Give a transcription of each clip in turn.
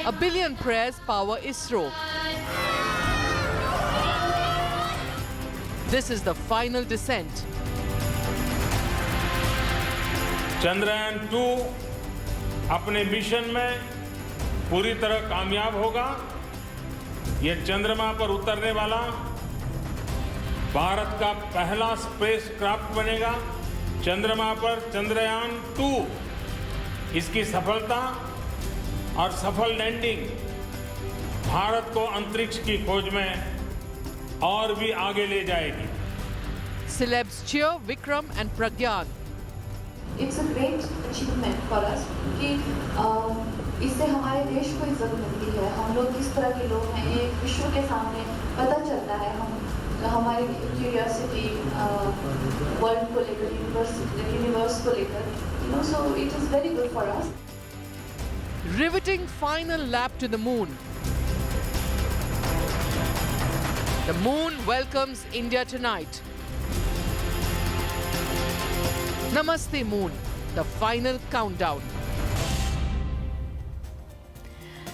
A billion prayers power ISRO. This is the final descent. Chandrayaan 2 अपने mission में पूरी तरह कामयाब होगा। ये चंद्रमा पर उतरने वाला भारत का पहला स्पेस क्राफ्ट बनेगा। चंद्रमा पर चंद्रयान 2 इसकी सफलता और सफल लैंडिंग भारत को अंतरिक्ष की खोज में और भी आगे ले जाएगी। Celebs cheer Vikram and Pragyan. It's a great achievement for us कि इससे हमारे देश को इज्जत मिलती है। हम लोग किस तरह के लोग हैं ये विश्व के सामने पता चलता है। हम हमारी क्यूरियोसिटी वर्ल्ड को लेकर, यूनिवर्स को लेकर, so it is very good for us. Riveting final lap to the moon. The moon welcomes India tonight. Namaste Moon, the final countdown.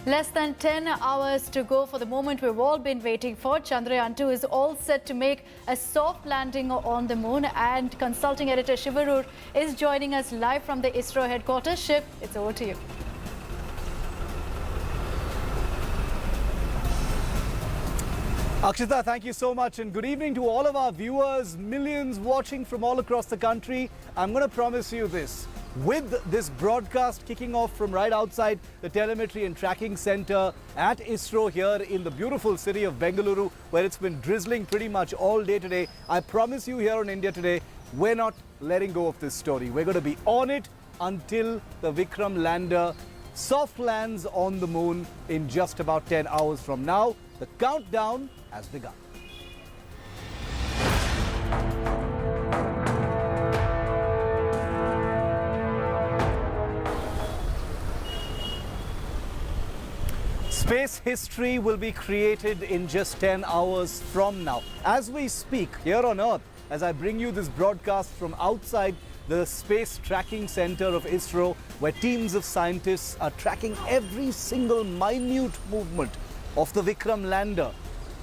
Less than 10 hours to go for the moment we've all been waiting for. Chandrayaan 2 is all set to make a soft landing on the moon, and consulting editor Shiv Arur is joining us live from the ISRO headquarters. Shiv, it's over to you. Akshita, thank you so much, and good evening to all of our viewers, millions watching from all across the country. I'm going to promise you this. With this broadcast kicking off from right outside the Telemetry and Tracking Center at ISRO here in the beautiful city of Bengaluru, where it's been drizzling pretty much all day today, I promise you here on India Today, we're not letting go of this story. We're going to be on it until the Vikram lander soft lands on the moon in just about 10 hours from now. The countdown has begun. Space history will be created in just 10 hours from now. As we speak here on Earth, as I bring you this broadcast from outside the Space Tracking Center of ISRO, where teams of scientists are tracking every single minute movement of the Vikram lander,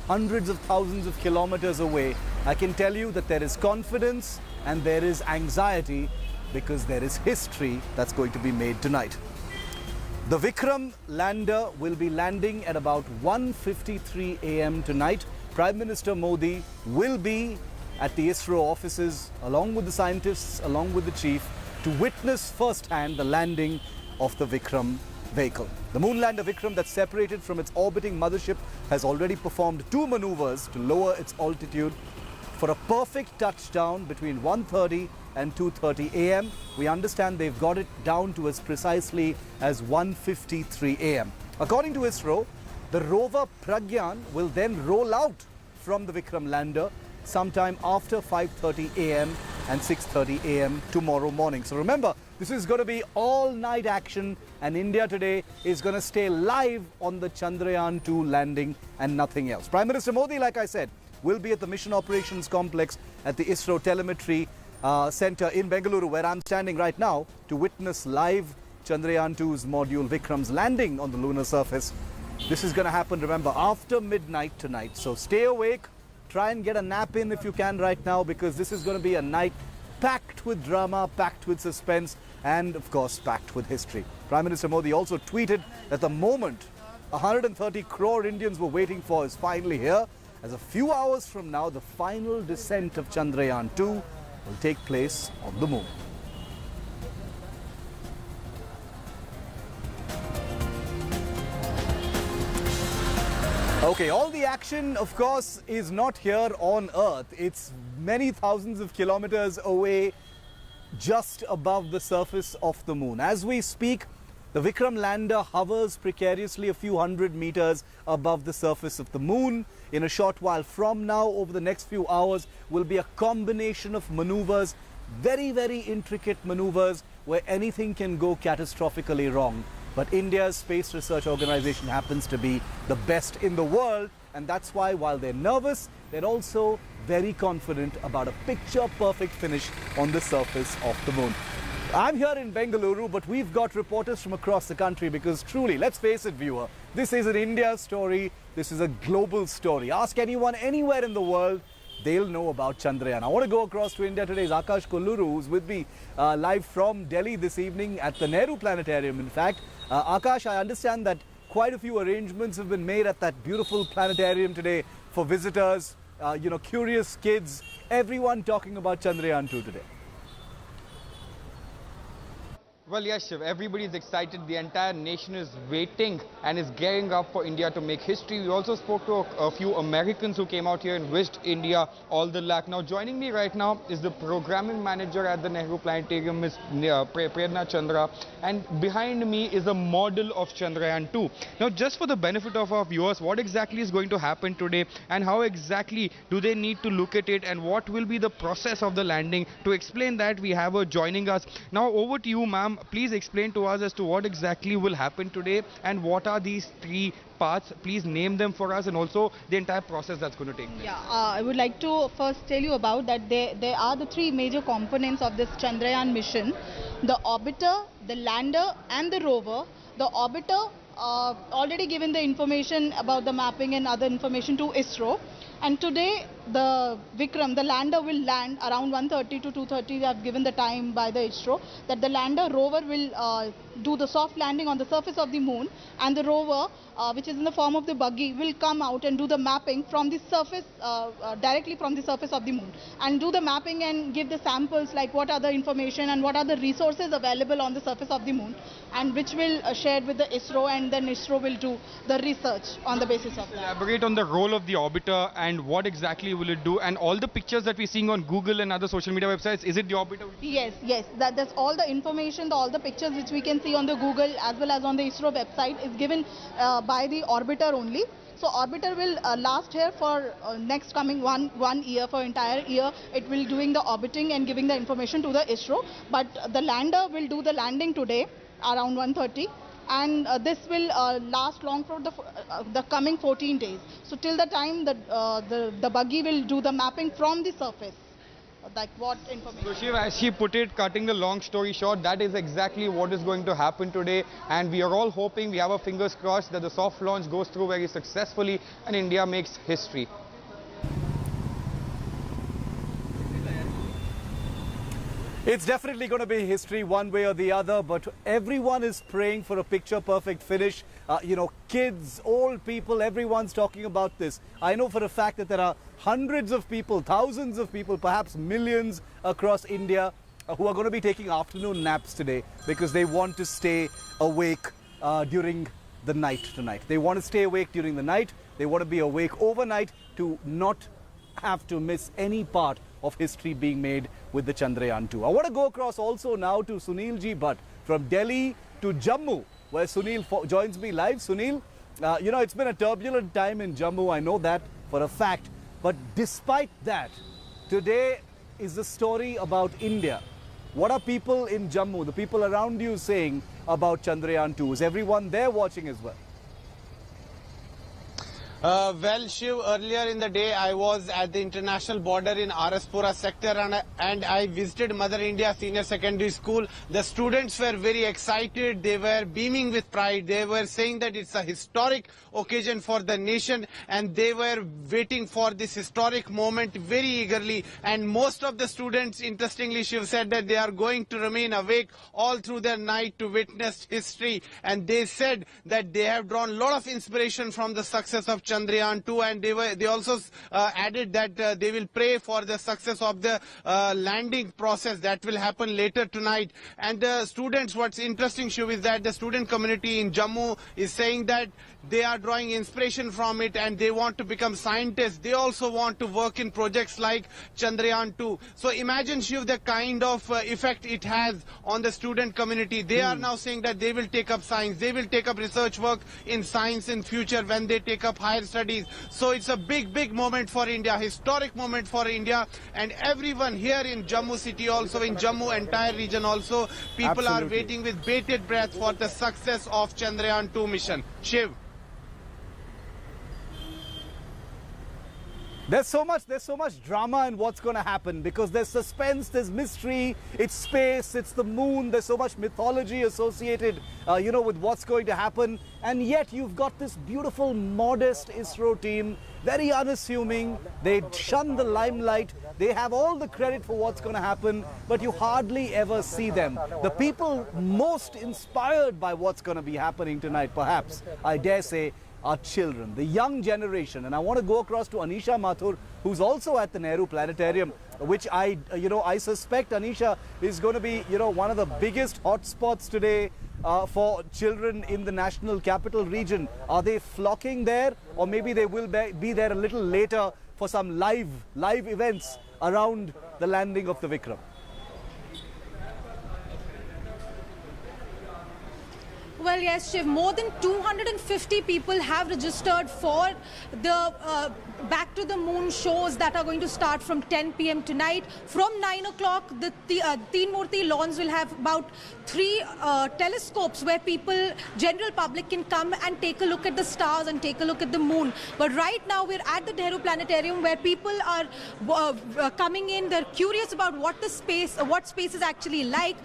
hundreds of thousands of kilometers away, I can tell you that there is confidence and there is anxiety because there is history that's going to be made tonight. The Vikram lander will be landing at about 1:53 a.m. tonight. Prime Minister Modi will be at the ISRO offices along with the scientists, along with the chief, to witness firsthand the landing of the Vikram vehicle. The moon lander Vikram, that's separated from its orbiting mothership, has already performed 2 maneuvers to lower its altitude for a perfect touchdown between 1:30 and 2:30 a.m. We understand they've got it down to as precisely as 1:53 a.m. According to ISRO, the rover Pragyan will then roll out from the Vikram lander sometime after 5:30 a.m. and 6:30 a.m. tomorrow morning. So remember, this is going to be all-night action, and India Today is going to stay live on the Chandrayaan 2 landing and nothing else. Prime Minister Modi, like I said, will be at the Mission Operations Complex at the ISRO Telemetry Center in Bengaluru, where I'm standing right now, to witness live Chandrayaan 2's module Vikram's landing on the lunar surface. This is going to happen, remember, after midnight tonight. So stay awake. Try and get a nap in if you can right now, because this is going to be a night packed with drama, packed with suspense, and of course packed with history. Prime Minister Modi also tweeted that the moment 130 crore Indians were waiting for is finally here, as a few hours from now the final descent of Chandrayaan 2 will take place on the moon. Okay, all the action, of course, is not here on Earth. It's many thousands of kilometers away, just above the surface of the moon. As we speak, the Vikram lander hovers precariously a few hundred meters above the surface of the moon. In a short while from now, over the next few hours, will be a combination of maneuvers, very, very intricate maneuvers, where anything can go catastrophically wrong. But India's Space Research Organization happens to be the best in the world, and that's why, while they're nervous, they're also very confident about a picture-perfect finish on the surface of the moon. I'm here in Bengaluru, but we've got reporters from across the country because truly, let's face it, viewer, this is an India story, this is a global story. Ask anyone anywhere in the world, they'll know about Chandrayaan. I want to go across to India today. Is Akash Kolluru, who's with me live from Delhi this evening at the Nehru Planetarium, in fact. Akash, I understand that quite a few arrangements have been made at that beautiful planetarium today for visitors, curious kids, everyone talking about Chandrayaan 2 today. Well, yes, Shiv, everybody is excited. The entire nation is waiting and is gearing up for India to make history. We also spoke to a few Americans who came out here and wished India all the luck. Now, joining me right now is the programming manager at the Nehru Planetarium, Ms. Prerna Chandra. And behind me is a model of Chandrayaan 2. Now, just for the benefit of our viewers, what exactly is going to happen today and how exactly do they need to look at it and what will be the process of the landing? To explain that, we have her joining us. Now, over to you, ma'am. Please explain to us as to what exactly will happen today and what are these three parts. Please name them for us and also the entire process that's going to take place. Yeah, I would like to first tell you about that there are the three major components of this Chandrayaan mission: the orbiter, the lander and the rover. The orbiter already given the information about the mapping and other information to ISRO, and today the Vikram, the lander, will land around 1:30 to 2:30. We have given the time by the ISRO that the lander rover will do the soft landing on the surface of the moon, and the rover, which is in the form of the buggy, will come out and do the mapping from the surface, directly from the surface of the moon, and do the mapping and give the samples like what are the information and what are the resources available on the surface of the moon, and which will shared with the ISRO, and then ISRO will do the research on the basis of that. Elaborate on the role of the orbiter and what exactly will it do, and all the pictures that we're seeing on Google and other social media websites, is it the orbiter? Yes, that's all the information, all the pictures which we can see on the Google as well as on the ISRO website is given by the orbiter only. So orbiter will last here for next coming one year, for entire year. It will doing the orbiting and giving the information to the ISRO. But the lander will do the landing today around 1:30. And this will last long for the coming 14 days. So till the time the buggy will do the mapping from the surface, like what information. So Shiv, as she put it, cutting the long story short, that is exactly what is going to happen today, and we are all hoping, we have our fingers crossed, that the soft launch goes through very successfully and India makes history. It's definitely going to be history one way or the other, but everyone is praying for a picture-perfect finish. Kids, old people, everyone's talking about this. I know for a fact that there are hundreds of people, thousands of people, perhaps millions across India who are going to be taking afternoon naps today because they want to stay awake during the night tonight. They want to stay awake during the night. They want to be awake overnight to not have to miss any part of history being made with the Chandrayaan 2. I want to go across also now to Sunil Ji Bhatt from Delhi to Jammu, where Sunil joins me live. Sunil, it's been a turbulent time in Jammu, I know that for a fact. But despite that, today is the story about India. What are people in Jammu, the people around you, saying about Chandrayaan 2? Is everyone there watching as well? Well, Shiv, earlier in the day I was at the international border in Araspura sector and I visited Mother India Senior Secondary School. The students were very excited. They were beaming with pride. They were saying that it's a historic occasion for the nation and they were waiting for this historic moment very eagerly. And most of the students, interestingly, Shiv, said that they are going to remain awake all through the night to witness history. And they said that they have drawn a lot of inspiration from the success of Chandrayaan 2, and they also added that they will pray for the success of the landing process that will happen later tonight. And the students, what's interesting, Shiv, is that the student community in Jammu is saying that they are drawing inspiration from it and they want to become scientists. They also want to work in projects like Chandrayaan 2. So imagine, Shiv, the kind of effect it has on the student community. They are now saying that they will take up science. They will take up research work in science in future when they take up higher studies. So it's a big moment for India, historic moment for India, and everyone here in Jammu city, also in Jammu entire region also, people are waiting with bated breath for the success of Chandrayaan 2 mission. Shiv. There's so much drama in what's going to happen because there's suspense, there's mystery, it's space, it's the moon, there's so much mythology associated, with what's going to happen. And yet you've got this beautiful, modest ISRO team, very unassuming. They shun the limelight. They have all the credit for what's going to happen, but you hardly ever see them. The people most inspired by what's going to be happening tonight, perhaps, I dare say, are children, the young generation. And I want to go across to Anisha Mathur, who's also at the Nehru Planetarium, which I suspect, Anisha, is going to be, one of the biggest hotspots today for children in the national capital region. Are they flocking there, or maybe they will be there a little later for some live events around the landing of the Vikram? Well, yes, Shiv, more than 250 people have registered for the Back to the Moon shows that are going to start from 10 p.m. tonight. From 9 o'clock, the Teen Murti lawns will have about 3 telescopes where general public can come and take a look at the stars and take a look at the moon. But right now, we're at the Nehru Planetarium where people are coming in. They're curious about what space is actually like.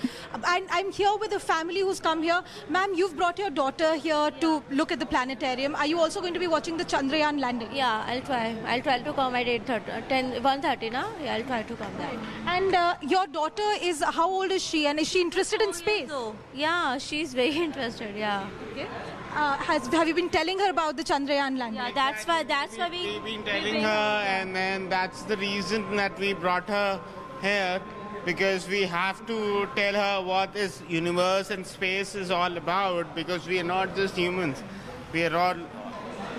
And I'm here with a family who's come here. Ma'am, you've brought your daughter here to look at the planetarium. Are you also going to be watching the Chandrayaan landing? Yeah, I'll try. I'll try to come at 1:30 now. Yeah, I'll try to come there. And your daughter how old is she? And is she interested in space? Yeah, she's very interested. Yeah. Okay. Have you been telling her about the Chandrayaan landing? Yeah, that's why we've been telling her, and then that's the reason that we brought her here, because we have to tell her what this universe and space is all about, because we are not just humans. We are all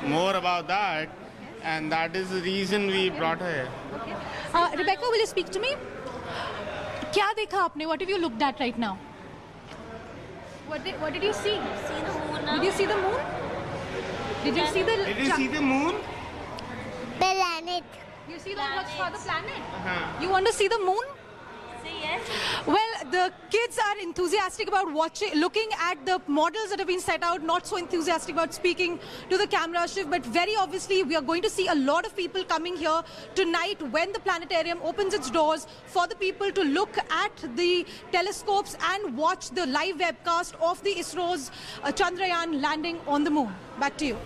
more about that, and that is the reason we brought her here. Okay. Rebecca, will you speak to me? क्या देखा आपने? What have you looked at right now? What did you see? See the moon now? Did you see the moon? Did you see the? Did you see the moon? Planet. You see what's for the planet? You want to see the moon? Yes. Well, the kids are enthusiastic about looking at the models that have been set out, not so enthusiastic about speaking to the camera, Shiv, but very obviously we are going to see a lot of people coming here tonight when the planetarium opens its doors for the people to look at the telescopes and watch the live webcast of the ISRO's Chandrayaan landing on the moon. Back to you.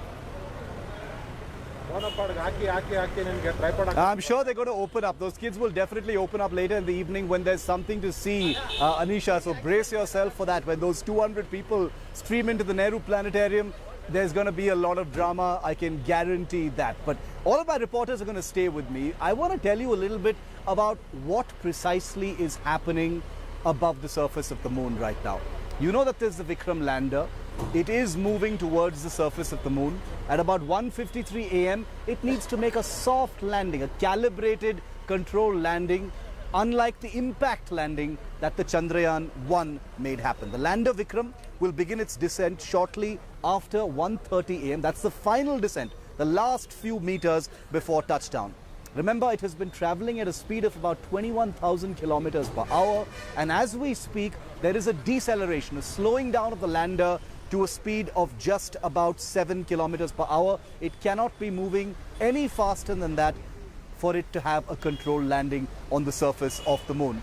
I'm sure they're going to open up. Those kids will definitely open up later in the evening when there's something to see, Anisha. So brace yourself for that. When those 200 people stream into the Nehru Planetarium, there's going to be a lot of drama. I can guarantee that. But all of my reporters are going to stay with me. I want to tell you a little bit about what precisely is happening above the surface of the moon right now. You know that there's the Vikram lander. It is moving towards the surface of the moon. At about 1:53 a.m., it needs to make a soft landing, a calibrated, controlled landing, unlike the impact landing that the Chandrayaan-1 made happen. The lander Vikram will begin its descent shortly after 1:30 a.m. That's the final descent, the last few meters before touchdown. Remember, it has been traveling at a speed of about 21,000 kilometers per hour. And as we speak, there is a deceleration, a slowing down of the lander to a speed of just about 7 kilometers per hour. It cannot be moving any faster than that for it to have a controlled landing on the surface of the moon.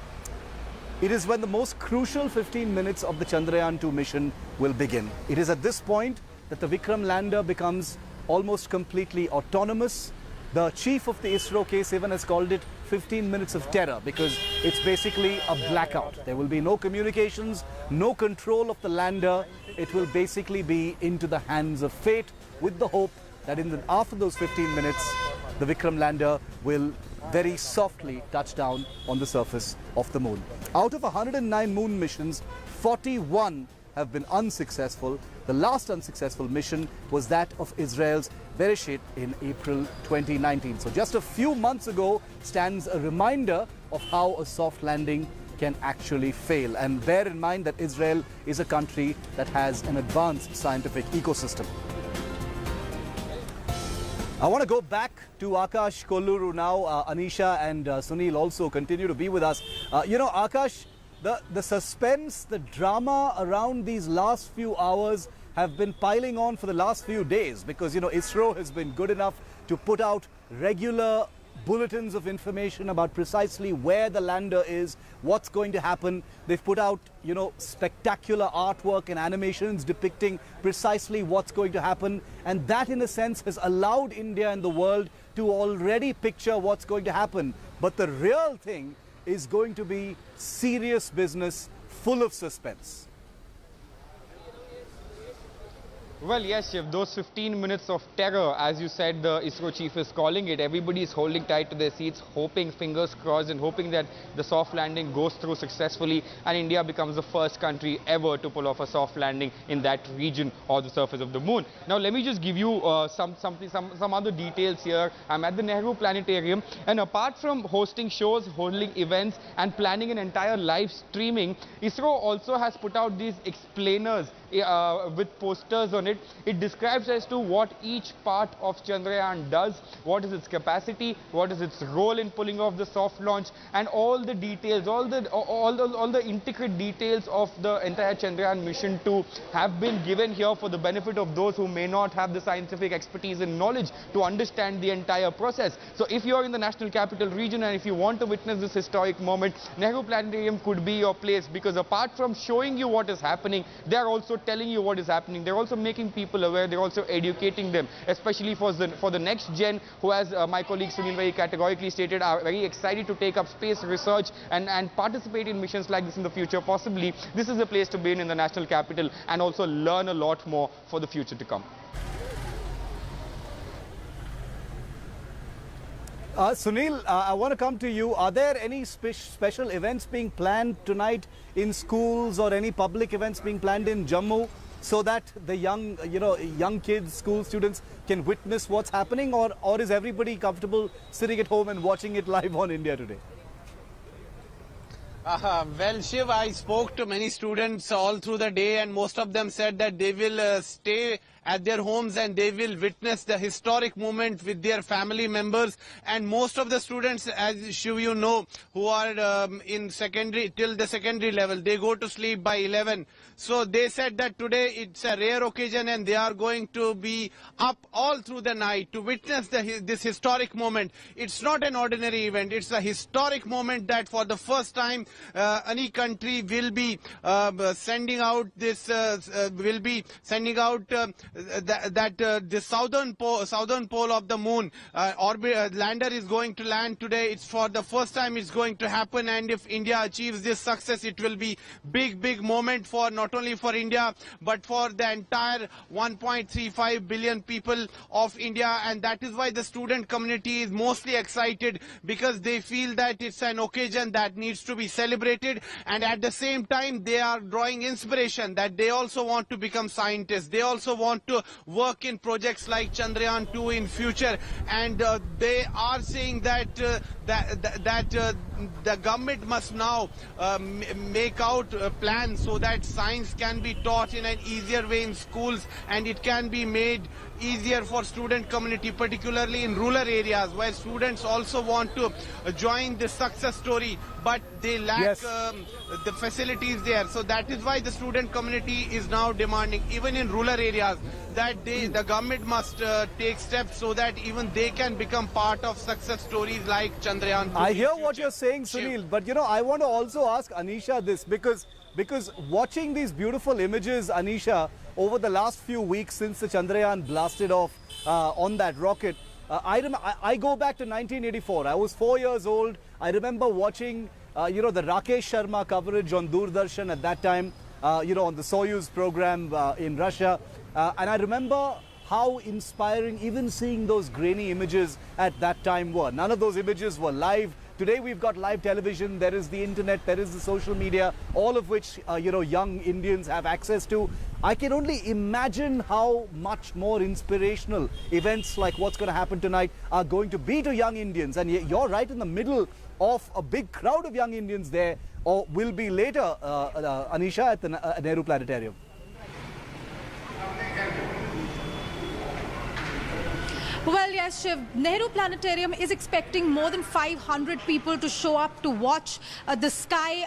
It is when the most crucial 15 minutes of the Chandrayaan-2 mission will begin. It is at this point that the Vikram lander becomes almost completely autonomous. The chief of the ISRO, K. Sivan, has called it 15 minutes of terror because it's basically a blackout. There will be no communications, no control of the lander. It will basically be into the hands of fate, with the hope that after those 15 minutes, the Vikram lander will very softly touch down on the surface of the moon. Out of 109 moon missions, 41 have been unsuccessful. The last unsuccessful mission was that of Israel's Bereshit in April 2019. So just a few months ago stands a reminder of how a soft landing can actually fail. And bear in mind that Israel is a country that has an advanced scientific ecosystem. I want to go back to Akash Kolluru now. Anisha and Sunil also continue to be with us. Akash, the suspense, the drama around these last few hours have been piling on for the last few days because, ISRO has been good enough to put out regular bulletins of information about precisely where the lander is, what's going to happen. They've put out, you know, spectacular artwork and animations depicting precisely what's going to happen. And that, in a sense, has allowed India and the world to already picture what's going to happen. But the real thing is going to be serious business, full of suspense. Well, yes, Shiv, those 15 minutes of terror, as you said, the ISRO chief is calling it. Everybody is holding tight to their seats, hoping, fingers crossed, and hoping that the soft landing goes through successfully and India becomes the first country ever to pull off a soft landing in that region or the surface of the moon. Now, let me just give you some other details here. I'm at the Nehru Planetarium, and apart from hosting shows, holding events, and planning an entire live streaming, ISRO also has put out these explainers with posters on it. It describes as to what each part of Chandrayaan does, what is its capacity, what is its role in pulling off the soft launch, and all the details, all the intricate details of the entire Chandrayaan mission 2 have been given here for the benefit of those who may not have the scientific expertise and knowledge to understand the entire process. So if you are in the National Capital Region and if you want to witness this historic moment, Nehru Planetarium could be your place, because apart from showing you what is happening, they are also telling you what is happening. They're also making people aware. They're also educating them, especially for the next gen, who, as my colleague Sunil very categorically stated, are very excited to take up space research and participate in missions like this in the future. Possibly this is a place to be in the national capital and also learn a lot more for the future to come. Sunil, I want to come to you. Are there any special events being planned tonight in schools, or any public events being planned in Jammu, so that the young kids, school students, can witness what's happening, or is everybody comfortable sitting at home and watching it live on India Today? Well, Shiv, I spoke to many students all through the day, and most of them said that they will stay at their homes and they will witness the historic moment with their family members. And most of the students, as Shiv, you know, who are in secondary, till the secondary level, they go to sleep by 11. So they said that today it's a rare occasion and they are going to be up all through the night to witness this historic moment. It's not an ordinary event. It's a historic moment that for the first time any country will be sending out this, the southern pole of the moon lander is going to land today. It's for the first time it's going to happen, and if India achieves this success, it will be big moment for not only for India but for the entire 1.35 billion people of India. And that is why the student community is mostly excited, because they feel that it's an occasion that needs to be celebrated, and at the same time they are drawing inspiration that they also want to become scientists. They also want to work in projects like Chandrayaan 2 in future, and they are saying that the government must now make out plans so that science can be taught in an easier way in schools, and it can be made easier for student community, particularly in rural areas where students also want to join the success story, but they lack the facilities there. So that is why the student community is now demanding, even in rural areas, that the government must take steps so that even they can become part of success stories like Chandrayaan 2. I hear what you're saying, Sunil, but you know, I want to also ask Anisha this, because watching these beautiful images, Anisha, over the last few weeks since the Chandrayaan blasted off on that rocket, I go back to 1984. I was 4 years old. I remember watching, the Rakesh Sharma coverage on Doordarshan at that time, on the Soyuz program in Russia. And I remember how inspiring even seeing those grainy images at that time were. None of those images were live. Today we've got live television, there is the internet, there is the social media, all of which, young Indians have access to. I can only imagine how much more inspirational events like what's going to happen tonight are going to be to young Indians. And you're right in the middle of a big crowd of young Indians there, or will be later, Anisha, at the Nehru Planetarium. Well, yes, Shiv. Nehru Planetarium is expecting more than 500 people to show up to watch the sky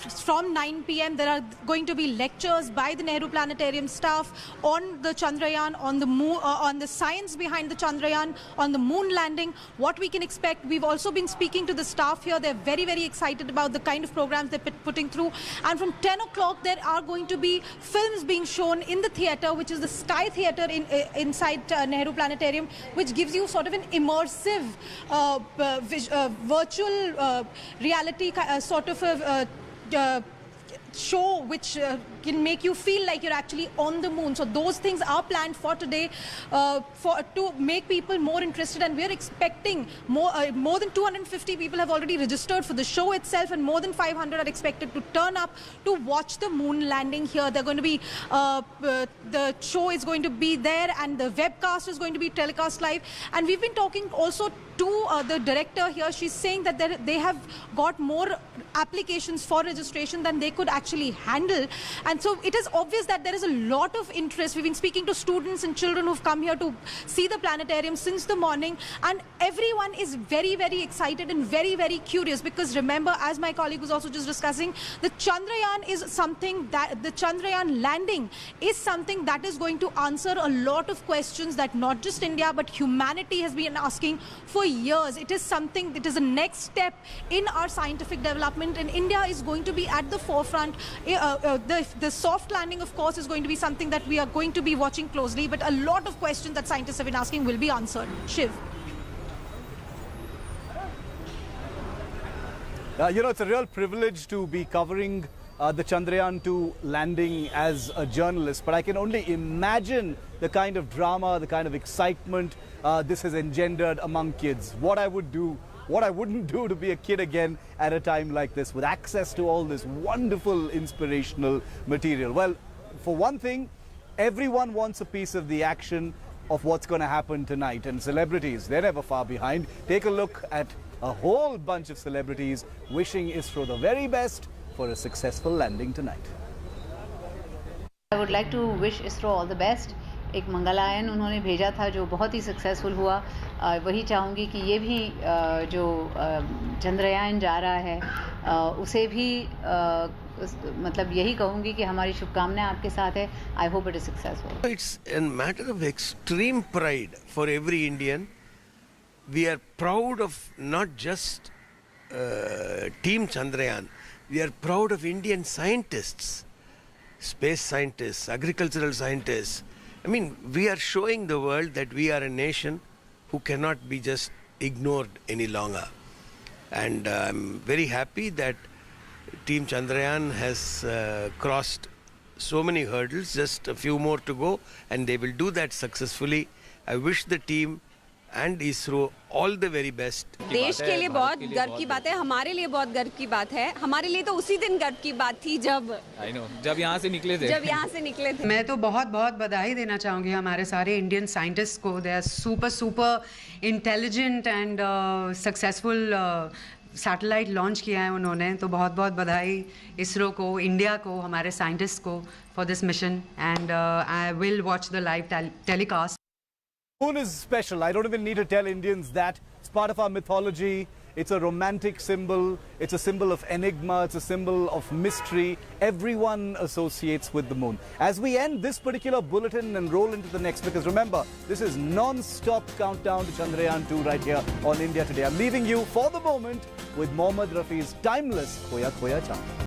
from 9 p.m. There are going to be lectures by the Nehru Planetarium staff on the Chandrayaan, on the moon, on the science behind the Chandrayaan, on the moon landing. What we can expect. We've also been speaking to the staff here. They're very, very excited about the kind of programs they're putting through. And from 10 o'clock, there are going to be films being shown in the theatre, which is the Sky Theatre inside Nehru Planetarium, which gives you sort of an immersive virtual reality sort of a show which can make you feel like you're actually on the moon. So those things are planned for today to make people more interested, and we're expecting more than 250 people have already registered for the show itself, and more than 500 are expected to turn up to watch the moon landing here. They're going to be the show is going to be there, and the webcast is going to be telecast live. And we've been talking also to the director here. She's saying that they have got more applications for registration than they could actually handle, and so it is obvious that there is a lot of interest. We've been speaking to students and children who've come here to see the planetarium since the morning, and everyone is very, very excited and very, very curious, because remember, as my colleague was also just discussing, the Chandrayaan is something that the Chandrayaan landing is something that is going to answer a lot of questions that not just India but humanity has been asking for years. It is something that is a next step in our scientific development, and India is going to be at the forefront. The soft landing, of course, is going to be something that we are going to be watching closely, but a lot of questions that scientists have been asking will be answered. Shiv. It's a real privilege to be covering the Chandrayaan-2 landing as a journalist, but I can only imagine the kind of drama, the kind of excitement this has engendered among kids. What I would do, what I wouldn't do to be a kid again at a time like this, with access to all this wonderful inspirational material. Well, for one thing, everyone wants a piece of the action of what's going to happen tonight, and celebrities, they're never far behind. Take a look at a whole bunch of celebrities wishing ISRO the very best for a successful landing tonight. I would like to wish ISRO all the best. एक मंगलायन उन्होंने भेजा था जो बहुत ही successful हुआ. वही चाहूँगी कि ये भी जो चंद्रयान जा रहा है उसे भी मतलब यही कहूँगी कि हमारी शुभकामनाएं आपके साथ है. I hope it is successful. It's a matter of extreme pride for every Indian. We are proud of not just Team Chandrayaan. We are proud of Indian scientists, space scientists, agricultural scientists. I mean, we are showing the world that we are a nation who cannot be just ignored any longer. And I'm very happy that Team Chandrayaan has crossed so many hurdles, just a few more to go, and they will do that successfully. I wish the team and ISRO all the very best. देश के लिए बहुत गर्व की बात है, हमारे लिए बहुत गर्व की बात है. हमारे लिए तो उसी दिन गर्व की बात थी जब यहाँ से निकले थे. मैं तो बहुत बहुत बधाई देना चाहूँगी हमारे सारे इंडियन साइंटिस्ट को. They are super intelligent and successful satellite launch किया है उन्होंने. तो बहुत बहुत बधाई इसरो को, इंडिया को, हमारे साइंटिस्ट को for this mission. And I will watch the live telecast. Moon is special. I don't even need to tell Indians that. It's part of our mythology. It's a romantic symbol. It's a symbol of enigma. It's a symbol of mystery. Everyone associates with the moon. As we end this particular bulletin and roll into the next, because remember, this is non-stop countdown to Chandrayaan-2 right here on India Today. I'm leaving you for the moment with Mohammad Rafi's timeless Khoya Khoya Chand.